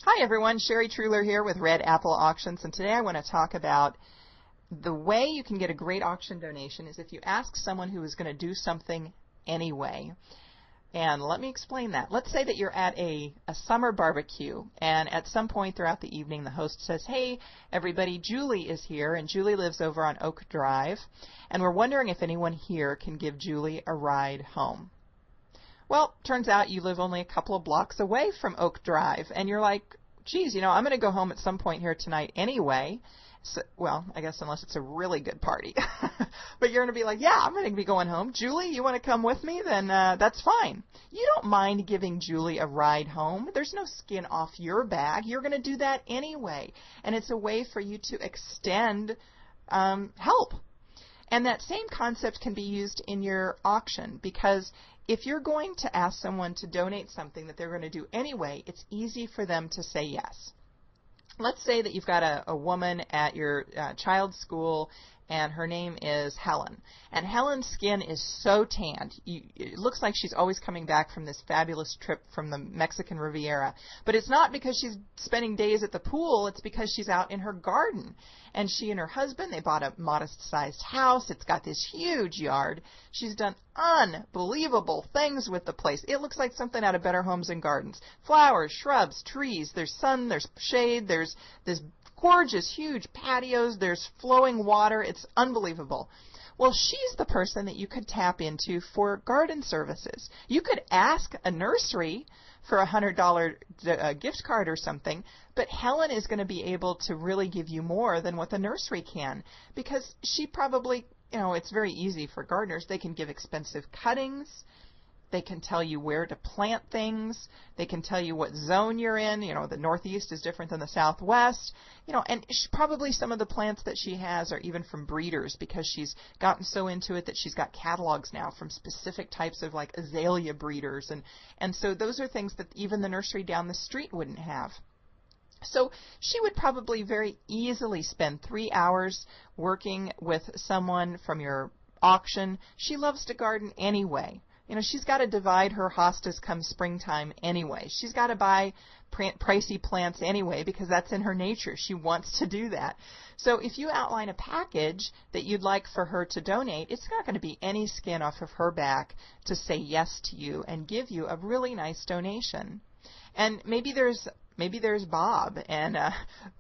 Hi everyone, Sherry Truhlar here with Red Apple Auctions, and today I want to talk about the way you can get a great auction donation is if you ask someone who is going to do something anyway. And let me explain that. Let's say that you're at a summer barbecue, and at some point throughout the evening the host says, "Hey everybody, Julie is here," and Julie lives over on Oak Drive, and we're wondering if anyone here can give Julie a ride home. Well, turns out you live only a couple of blocks away from Oak Drive, and you're like, geez, I'm going to go home at some point here tonight anyway. So, well, I guess unless it's a really good party. But you're going to be like, yeah, I'm going to be going home. Julie, you want to come with me? Then that's fine. You don't mind giving Julie a ride home. There's no skin off your back. You're going to do that anyway. And it's a way for you to extend help. And that same concept can be used in your auction, because if you're going to ask someone to donate something that they're going to do anyway, it's easy for them to say yes. Let's say that you've got a woman at your child's school, and her name is Helen. And Helen's skin is so tanned. It looks like she's always coming back from this fabulous trip from the Mexican Riviera. But it's not because she's spending days at the pool. It's because she's out in her garden. And she and her husband, they bought a modest-sized house. It's got this huge yard. She's done unbelievable things with the place. It looks like something out of Better Homes and Gardens. Flowers, shrubs, trees. There's sun, there's shade, there's this gorgeous, huge patios, there's flowing water. It's unbelievable. Well, she's the person that you could tap into for garden services. You could ask a nursery for a $100 gift card or something, but Helen is going to be able to really give you more than what the nursery can, because she probably, it's very easy for gardeners. They can give expensive cuttings. They can tell you where to plant things. They can tell you what zone you're in. The Northeast is different than the Southwest. And probably some of the plants that she has are even from breeders, because she's gotten so into it that she's got catalogs now from specific types of like azalea breeders. And so those are things that even the nursery down the street wouldn't have. So she would probably very easily spend 3 hours working with someone from your auction. She loves to garden anyway. She's got to divide her hostas come springtime anyway. She's got to buy pricey plants anyway, because that's in her nature. She wants to do that. So if you outline a package that you'd like for her to donate, it's not going to be any skin off of her back to say yes to you and give you a really nice donation. And maybe there's Bob, and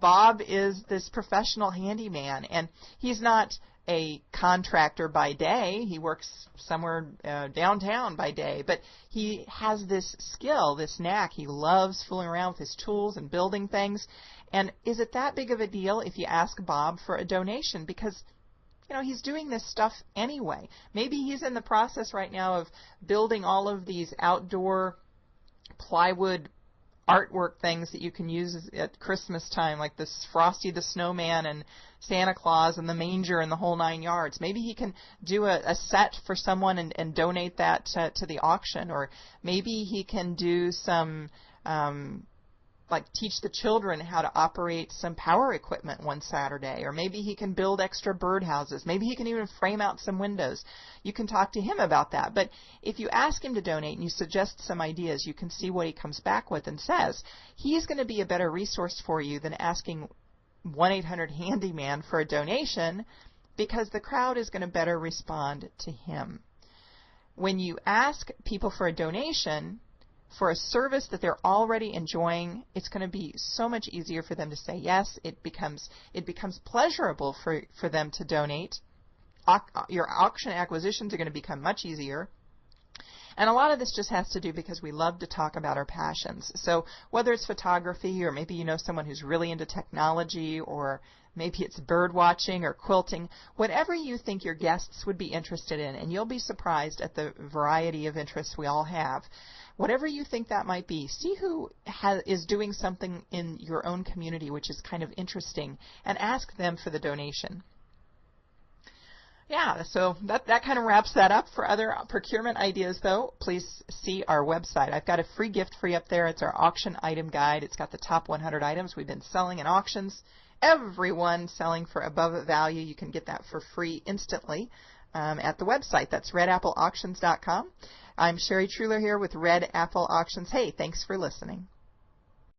Bob is this professional handyman, and he's not a contractor by day. He works somewhere downtown by day, but he has this skill, this knack. He loves fooling around with his tools and building things. And is it that big of a deal if you ask Bob for a donation? Because he's doing this stuff anyway. Maybe he's in the process right now of building all of these outdoor plywood artwork things that you can use at Christmas time, like this Frosty the Snowman and Santa Claus and the manger and the whole 9 yards. Maybe he can do a set for someone and donate that to the auction. Or maybe he can do some like teach the children how to operate some power equipment one Saturday. Or maybe he can build extra birdhouses. Maybe he can even frame out some windows. You can talk to him about that. But if you ask him to donate and you suggest some ideas, you can see what he comes back with and says. He's going to be a better resource for you than asking 1-800-HANDYMAN for a donation, because the crowd is going to better respond to him. When you ask people for a donation for a service that they're already enjoying, it's going to be so much easier for them to say yes. It becomes pleasurable for them to donate. Your auction acquisitions are going to become much easier. And a lot of this just has to do because we love to talk about our passions. So whether it's photography, or maybe someone who's really into technology, or maybe it's bird watching or quilting, whatever you think your guests would be interested in, and you'll be surprised at the variety of interests we all have. Whatever you think that might be, see who is doing something in your own community which is kind of interesting, and ask them for the donation. Yeah, so that kind of wraps that up. For other procurement ideas, though, please see our website. I've got a free gift for you up there. It's our auction item guide. It's got the top 100 items we've been selling in auctions. Everyone selling for above value, you can get that for free instantly at the website. That's redappleauctions.com. I'm Sherry Truhlar here with Red Apple Auctions. Hey, thanks for listening.